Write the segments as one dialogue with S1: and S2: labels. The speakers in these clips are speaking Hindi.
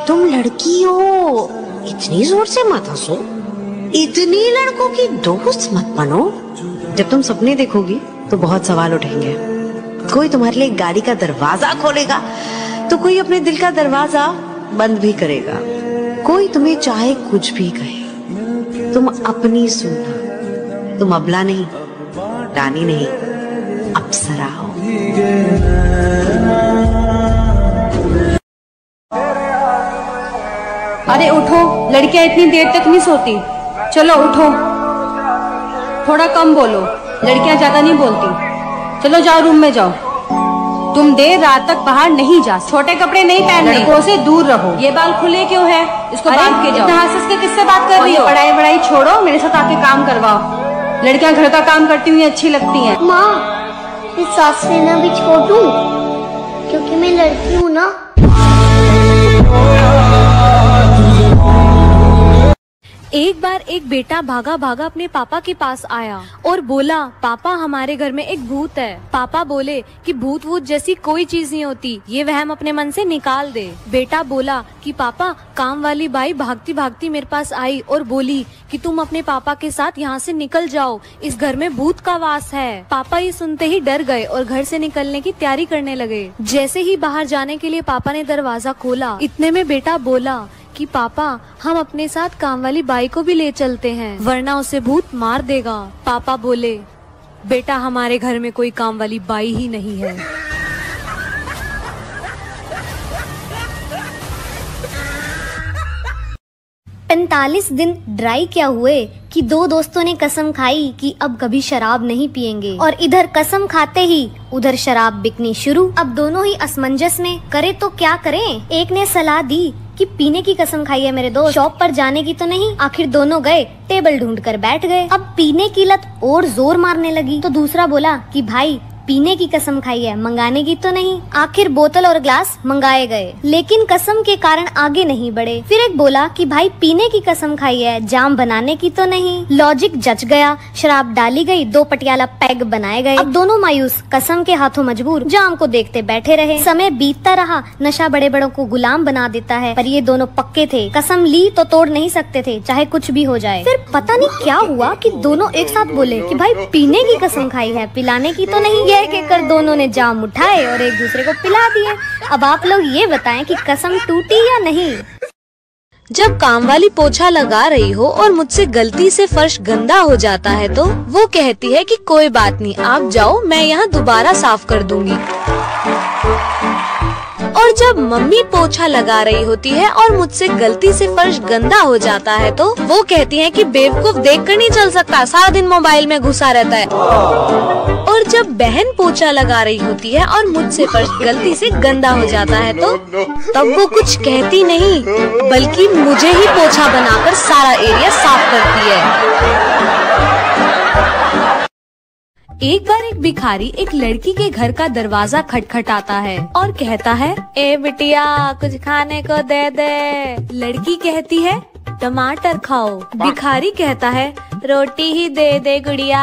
S1: तुम लड़की हो, इतनी जोर से मत हंसो। इतनी लड़कों की दोस्त मत बनो। जब तुम सपने देखोगी तो बहुत सवाल उठेंगे। कोई तुम्हारे लिए गाड़ी का दरवाजा खोलेगा तो कोई अपने दिल का दरवाजा बंद भी करेगा। कोई तुम्हें चाहे कुछ भी कहे, तुम अपनी सुनना। तुम अबला नहीं, रानी नहीं, अप्सरा हो।
S2: अरे उठो, लड़कियां इतनी देर तक नहीं सोती। चलो उठो, थोड़ा कम बोलो, लड़कियां ज्यादा नहीं बोलती। चलो जाओ, रूम में जाओ। तुम देर रात तक बाहर नहीं जा, छोटे कपड़े नहीं पहनने, लड़कों से दूर रहो। ये बाल खुले क्यों है? इसको बांध के जाओ। हंस के किससे बात कर रही हो? पढ़ाई वढ़ाई छोड़ो, मेरे साथ आके काम करवाओ। लड़कियां घर का काम करती हुई अच्छी लगती हैं।
S3: माँ, इस सांस लेना भी छोड़ दूं, क्योंकि मैं लड़की हूँ ना।
S4: एक बार एक बेटा भागा भागा अपने पापा के पास आया और बोला, पापा हमारे घर में एक भूत है। पापा बोले कि भूत वूत जैसी कोई चीज नहीं होती, ये वहम अपने मन से निकाल दे। बेटा बोला कि पापा, काम वाली बाई भागती भागती मेरे पास आई और बोली कि तुम अपने पापा के साथ यहाँ से निकल जाओ, इस घर में भूत का वास है। पापा ये सुनते ही डर गए और घर से निकलने की तैयारी करने लगे। जैसे ही बाहर जाने के लिए पापा ने दरवाजा खोला, इतने में बेटा बोला कि पापा, हम अपने साथ काम वाली बाई को भी ले चलते हैं, वरना उसे भूत मार देगा। पापा बोले, बेटा हमारे घर में कोई काम वाली बाई ही नहीं है।
S3: 45 दिन ड्राई क्या हुए कि दो दोस्तों ने कसम खाई कि अब कभी शराब नहीं पिएंगे, और इधर कसम खाते ही उधर शराब बिकनी शुरू। अब दोनों ही असमंजस में, करे तो क्या करें। एक ने सलाह दी कि पीने की कसम खाई है मेरे दोस्त, शॉप पर जाने की तो नहीं। आखिर दोनों गए, टेबल ढूंढ कर बैठ गए। अब पीने की लत और जोर मारने लगी तो दूसरा बोला कि भाई पीने की कसम खाई है, मंगाने की तो नहीं। आखिर बोतल और ग्लास मंगाए गए, लेकिन कसम के कारण आगे नहीं बढ़े। फिर एक बोला कि भाई पीने की कसम खाई है, जाम बनाने की तो नहीं। लॉजिक जच गया, शराब डाली गई, 2 पटियाला पैग बनाए गए। अब दोनों मायूस, कसम के हाथों मजबूर, जाम को देखते बैठे रहे। समय बीतता रहा, नशा बड़े बड़ों को गुलाम बना देता है, पर ये दोनों पक्के थे, कसम ली तो तोड़ नहीं सकते थे, चाहे कुछ भी हो जाए। फिर पता नहीं क्या हुआ कि दोनों एक साथ बोले कि भाई पीने की कसम खाई है, पिलाने की तो नहीं। यह कहकर दोनों ने जाम उठाए और एक दूसरे को पिला दिए। अब आप लोग ये बताएं कि कसम टूटी या नहीं।
S4: जब काम वाली पोछा लगा रही हो और मुझसे गलती से फर्श गंदा हो जाता है तो वो कहती है कि कोई बात नहीं, आप जाओ, मैं यहाँ दोबारा साफ कर दूंगी। और जब मम्मी पोछा लगा रही होती है और मुझसे गलती से फर्श गंदा हो जाता है तो वो कहती है कि बेवकूफ देखकर नहीं चल सकता, सारा दिन मोबाइल में घुसा रहता है। और जब बहन पोछा लगा रही होती है और मुझसे फर्श गलती से गंदा हो जाता है तो तब वो कुछ कहती नहीं, बल्कि मुझे ही पोछा बनाकर सारा एरिया साफ करती है। एक बार एक भिखारी एक लड़की के घर का दरवाजा खटखटाता है और कहता है, ए बिटिया कुछ खाने को दे दे। लड़की कहती है, टमाटर खाओ। भिखारी कहता है, रोटी ही दे दे गुड़िया।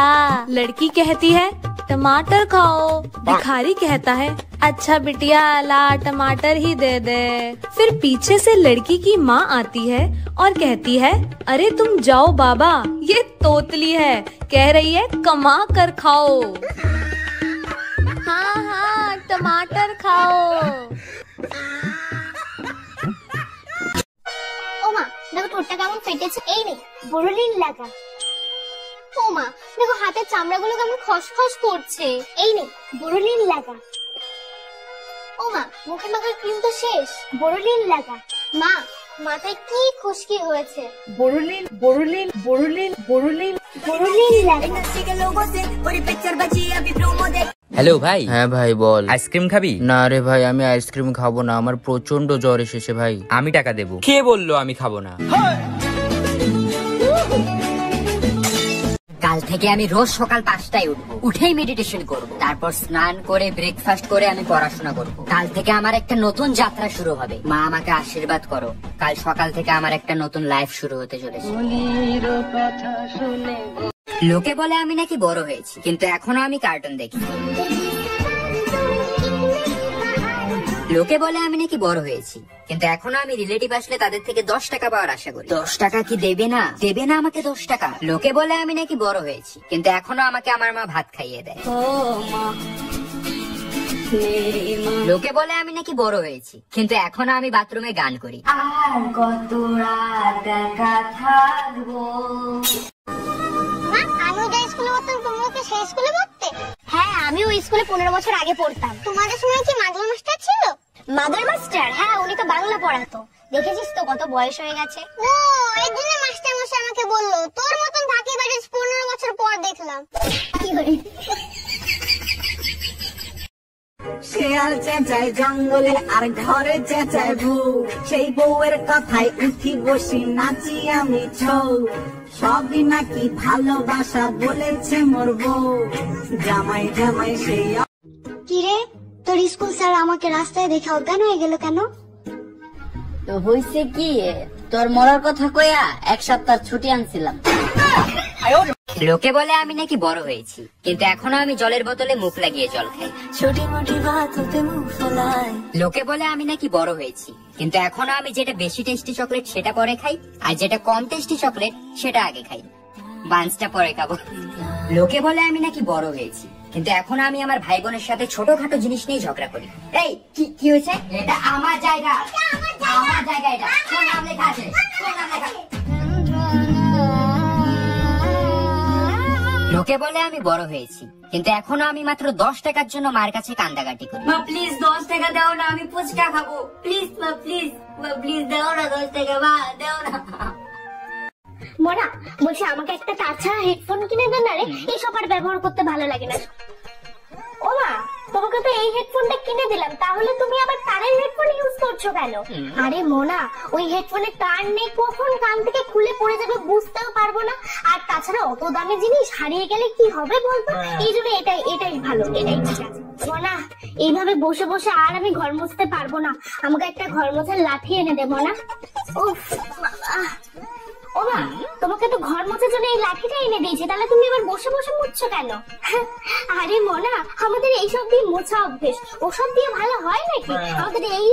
S4: लड़की कहती है, टमाटर खाओ। भिखारी कहता है, अच्छा बिटिया ला टमाटर ही दे दे। फिर पीछे से लड़की की माँ आती है और कहती है, अरे तुम जाओ बाबा, ये तोतली है, कह रही है कमा कर खाओ। हाँ हाँ टमाटर खाओ।
S3: ওমা দেখো ঠোঁটটা কেমন ফেটেছে। এই রে বড়লিন লাগা। ওমা দেখো হাতের চামড়াগুলো কেমন খসখস করছে। এই নে বড়লিন লাগা। ওমা মুখে মাখার ক্রিম তো শেষ, বড়লিন লাগা। মা মাথায় কি খুশকি হয়েছে। বড়লিন বড়লিন বড়লিন বড়লিন বড়লিন লাগা।
S5: হ্যালো ভাই।
S6: হ্যাঁ ভাই বল।
S5: আইসক্রিম খাবি?
S6: না রে ভাই, আমি আইসক্রিম খাবো না, আমার প্রচন্ড জ্বর এসেছে ভাই।
S5: আমি টাকা দেবো। কে বললো আমি খাবো না?
S7: কাল থেকে আমি রোজ সকাল 5টায় উঠবো, উঠেই মেডিটেশন করব, তারপর স্নান করে ব্রেকফাস্ট করে আমি পড়াশোনা করব। কাল থেকে আমার একটা নতুন যাত্রা শুরু হবে। মা আমাকে আশীর্বাদ করো, কাল সকাল থেকে আমার একটা নতুন লাইফ শুরু হতে চলেছে। লোকে বলে আমি নাকি বড় হয়েছি, কিন্তু এখনো আমি কার্টুন দেখি। লোকে বলে আমি নাকি বড় হয়েছি, কিন্তু এখনো আমি রিলেটিভ আসলে তাদের থেকে 10 টাকা পাওয়ার আশা করি। 10 টাকা কি দেবে না? দেবে না আমাকে 10 টাকা? লোকে বলে আমি নাকি বড় হয়েছি, কিন্তু এখনো আমাকে আমার মা ভাত খাইয়ে দেয়। লোকে বলে আমি নাকি বড় হয়েছি, কিন্তু এখনো আমি বাথরুমে গান করি। আর কত রাত একা থাকবো।
S8: আমিও যে স্কুলে পড়তাম, তুমিও কি সেই স্কুলে পড়তে? হ্যাঁ, আমিও ওই স্কুলে 15 বছর আগে পড়তাম। তোমাদের সময় কি মাদুর মাস্টার ছিল? মাদুর মাস্টার? হ্যাঁ, উনি তো বাংলা পড়াতো। দেখেছিস তো কত বয়স হয়ে গেছে। ও, এই জন্য মাস্টার মশাই আমাকে বললো তোর মতন ফাঁকি বাড়ি 15 বছর পর দেখলাম। কি করে?
S9: শেয়াল চেঁচায় জঙ্গলে আর ঘরে চেঁচায় বউ, সেই বউয়ের কথায় উঠি বসি নাচি আমি ছৌ। সবই নাকি ভালোবাসা বলেছে মোর বউ, জামাই জামাই সেই।
S8: কিরে, তোর স্কুল স্যার আমাকে রাস্তায় দেখে অজ্ঞান হয়ে গেল কেন?
S7: তো হইছে কি, তোর মরার কথা কইয়া 1 সপ্তাহ ছুটি আনছিলাম। লোকে বলে আমি নাকি বড় হয়েছি, কিন্তু এখনো আমি জলের বোতলে মুখ লাগিয়ে জল খাই। লোকে বলে আমি নাকি বড় হয়েছি, কিন্তু এখনো আমি যেটা বেশি টেস্টি চকলেট সেটা পরে খাই, আর যেটা কম টেস্টি চকলেট সেটা আগে খাই। বান্সটা পরে খাবো। লোকে বলে আমি নাকি বড় হয়েছি, কিন্তু এখনো আমি আমার ভাই বোনের সাথে ছোটখাটো জিনিস নিয়ে ঝগড়া করি। এই কি হয়েছে? এটা আমার জায়গা, আমার জায়গা। এটা কোন নাম লেখা আছে? কোন নাম লেখা? লোকে বলে আমি বড় হয়েছি, কিন্তু এখনো আমি মাত্র 10 টাকার জন্য মার কাছে কান্দাকাটি করি। মা প্লিজ 10 টাকা দাও না, আমি ফুচকা খাবো। প্লিজ মা, প্লিজ মা, প্লিজ দাও না 10 টাকা, মা দাও না।
S8: মোনা বলছি আমাকে একটা তাছাড়া হেডফোন কিনে দেন না রে, এইসব আর ব্যবহার করতে ভালো লাগে না। ও মা, তোমাকে তো এই হেডফোনটা কিনে দিলাম, তাহলে তুমি আবার তারের হেডফোন ইউজ করছো কেন? আরে মোনা, ওই হেডফোনে তার নেই, কখন কান থেকে খুলে পড়ে যাবে বুঝতেও পারবো না। আর তাছাড়া অত দামি জিনিস হারিয়ে গেলে কি হবে বলতো? এই জন্য এটাই ভালো, এটাই ঠিক আছে। মোনা, এইভাবে বসে বসে আর আমি ঘর মুছতে পারবো না, আমাকে একটা ঘর মোছার লাঠি এনে দে মোনা। উফ বাবা। ও মা, তোমাকে তো ঘর মোছার জন্য এই লাঠিটা এনে দিয়েছে, তাহলে তুমি এবার বসে বসে মুছছো কেন? আরে মোনা, আমাদের এইসব দিয়ে মোছা অভ্যেস, ওসব দিয়ে ভালো হয় নাকি? আমাদের এই